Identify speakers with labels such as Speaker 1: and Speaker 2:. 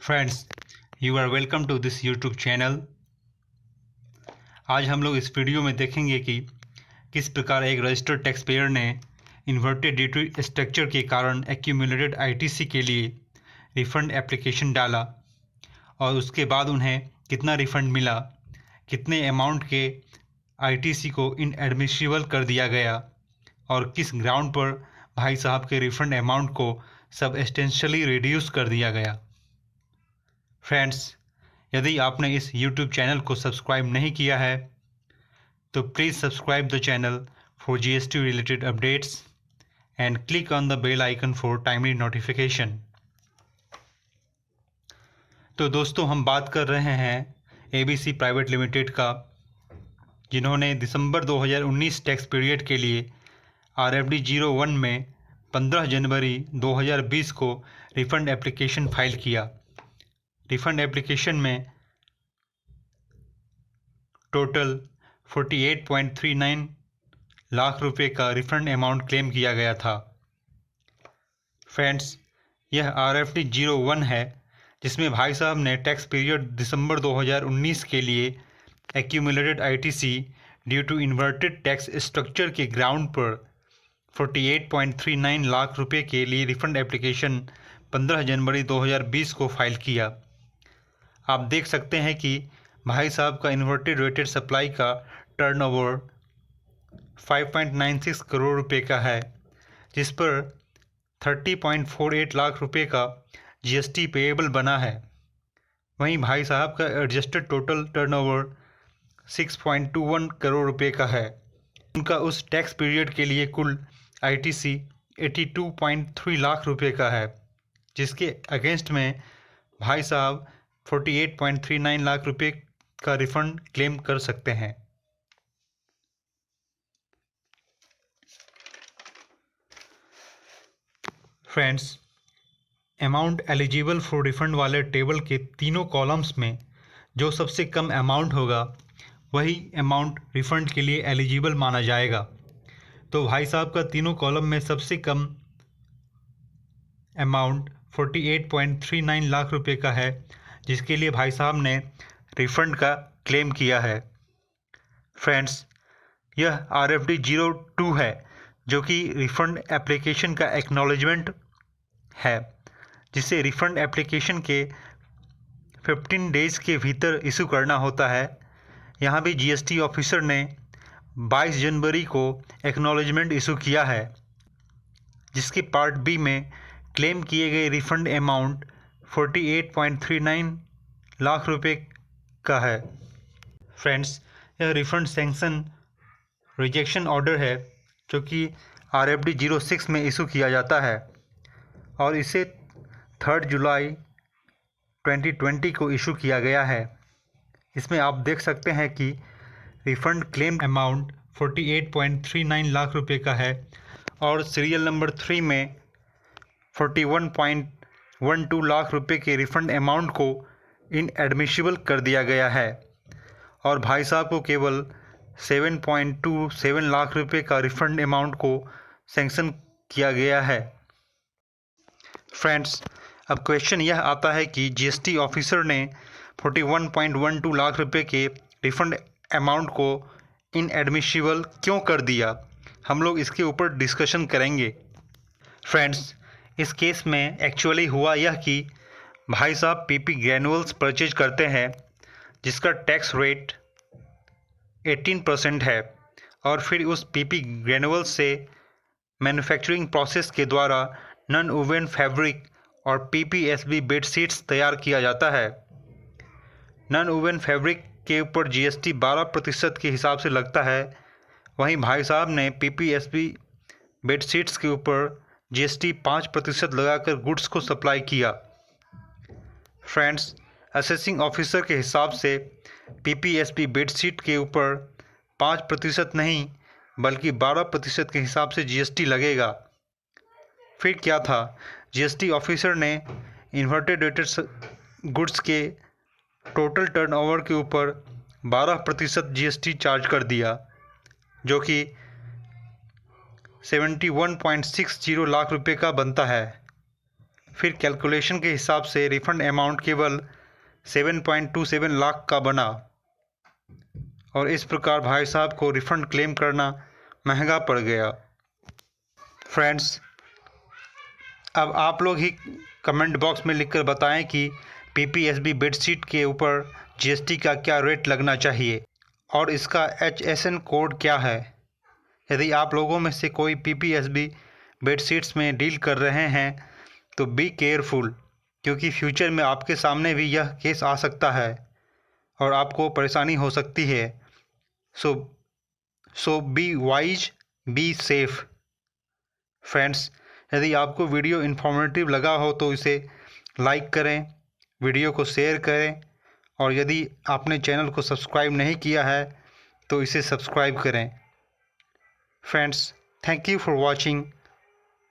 Speaker 1: Friends, you are welcome to this YouTube channel. आज हम लोग इस वीडियो में देखेंगे कि किस प्रकार एक रजिस्टर्ड टैक्स पेयर ने इन्वर्टेड ड्यूटी स्ट्रक्चर के कारण एक्यूमुलेटेड आईटीसी के लिए रिफ़ंड एप्लीकेशन डाला और उसके बाद उन्हें कितना रिफ़ंड मिला, कितने अमाउंट के आईटीसी को इनएडमिसिबल कर दिया गया और किस ग्राउंड पर भाई साहब के रिफ़ंड अमाउंट को सबस्टेंशियली रिड्यूस कर दिया गया। फ्रेंड्स, यदि आपने इस YouTube चैनल को सब्सक्राइब नहीं किया है तो please subscribe the channel for GST related updates and click on the bell icon for timely notification. तो दोस्तों, हम बात कर रहे हैं ABC प्राइवेट लिमिटेड का, जिन्होंने दिसंबर 2019 टैक्स पीरियड के लिए RFD 01 में 15 जनवरी 2020 को रिफ़ंड एप्लीकेशन फाइल किया। रिफ़ंड एप्लीकेशन में टोटल 48.39 लाख रुपए का रिफ़ंड अमाउंट क्लेम किया गया था। फ्रेंड्स, यह RFD 01 है जिसमें भाई साहब ने टैक्स पीरियड दिसंबर 2019 के लिए accumulated ITC due to inverted tax structure के ग्राउंड पर 48.39 लाख रुपए के लिए रिफ़ंड एप्लीकेशन 15 जनवरी 2020 को फाइल किया। आप देख सकते हैं कि भाई साहब का इन्वर्टेड रेटेड सप्लाई का टर्नओवर 5.96 करोड़ रुपए का है, जिस पर 30.48 लाख रुपए का GST पेएबल बना है। वहीं भाई साहब का एडजस्टेड टोटल टर्नओवर 6.21 करोड़ रुपए का है। उनका उस टैक्स पीरियड के लिए कुल आईटीसी 82.3 लाख रुपए का है, जिसके अगेंस्ट में भाई साहब 48.39 लाख रुपए का रिफ़ंड क्लेम कर सकते हैं। Friends, amount eligible for refund वाले टेबल के तीनों कॉलम्स में जो सबसे कम अमाउंट होगा वही अमाउंट रिफ़ंड के लिए एलिजिबल माना जाएगा। तो भाई साहब का तीनों कॉलम में सबसे कम अमाउंट 48.39 लाख रुपए का है, जिसके लिए भाई साहब ने रिफ़ंड का क्लेम किया है। फ्रेंड्स, यह RFD 02 है जो कि रिफ़ंड एप्लीकेशन का एक्नॉलेजमेंट है, जिसे रिफ़ंड एप्लीकेशन के 15 डेज़ के भीतर इशू करना होता है। यहाँ भी GST ऑफिसर ने 22 जनवरी को एक्नॉलेजमेंट इशू किया है, जिसके पार्ट बी में क्लेम किए गए रिफ़ंड अमाउंट 48.39 लाख रुपए का है। फ्रेंड्स, यह रिफ़ंड सैंक्शन रिजेक्शन ऑर्डर है जो कि RFD 06 में इशू किया जाता है और इसे 3 जुलाई 2020 को इशू किया गया है। इसमें आप देख सकते हैं कि रिफ़ंड क्लेम अमाउंट 48.39 लाख रुपए का है और सीरियल नंबर 3 में 41.12 लाख रुपए के रिफ़ंड अमाउंट को इनएडमिसिबल कर दिया गया है और भाई साहब को केवल 7.27 लाख रुपए का रिफ़ंड अमाउंट को सैंक्शन किया गया है। फ्रेंड्स, अब क्वेश्चन यह आता है कि GST ऑफिसर ने 41.12 लाख रुपए के रिफ़ंड अमाउंट को इनएडमिसिबल क्यों कर दिया। हम लोग इसके ऊपर डिस्कशन करेंगे। फ्रेंड्स, इस केस में एक्चुअली हुआ यह कि भाई साहब PP ग्रैनुअल्स परचेज करते हैं जिसका टैक्स रेट 18% है और फिर उस PP ग्रैनुअल्स से मैन्युफैक्चरिंग प्रोसेस के द्वारा नॉन वूवन फैब्रिक और PPSB बेडशीट्स तैयार किया जाता है। नॉन वूवन फैब्रिक के ऊपर GST 12% के हिसाब से लगता है, वहीं भाई साहब ने PPSB बेडशीट्स के ऊपर GST 5% लगाकर गुड्स को सप्लाई किया। फ्रेंड्स, असेसिंग ऑफिसर के हिसाब से PPSB बेडशीट के ऊपर 5% नहीं बल्कि 12% के हिसाब से GST लगेगा। फिर क्या था, GST ऑफिसर ने इन्वर्टेड रेटेड गुड्स के टोटल टर्नओवर के ऊपर 12% GST चार्ज कर दिया, जो कि 71.60 लाख रुपए का बनता है। फिर कैलकुलेशन के हिसाब से रिफ़ंड अमाउंट केवल 7.27 लाख का बना और इस प्रकार भाई साहब को रिफ़ंड क्लेम करना महंगा पड़ गया। फ्रेंड्स, अब आप लोग ही कमेंट बॉक्स में लिखकर बताएं कि PPSB बेडशीट के ऊपर GST का क्या रेट लगना चाहिए और इसका HSN कोड क्या है। यदि आप लोगों में से कोई PPSB बेडशीट्स में डील कर रहे हैं तो बी केयरफुल, क्योंकि फ्यूचर में आपके सामने भी यह केस आ सकता है और आपको परेशानी हो सकती है। So be wise, be safe. Friends, यदि आपको वीडियो इन्फॉर्मेटिव लगा हो तो इसे लाइक करें, वीडियो को शेयर करें और यदि आपने चैनल को सब्सक्राइब नहीं किया है तो इसे सब्सक्राइब करें। Friends, thank you for watching.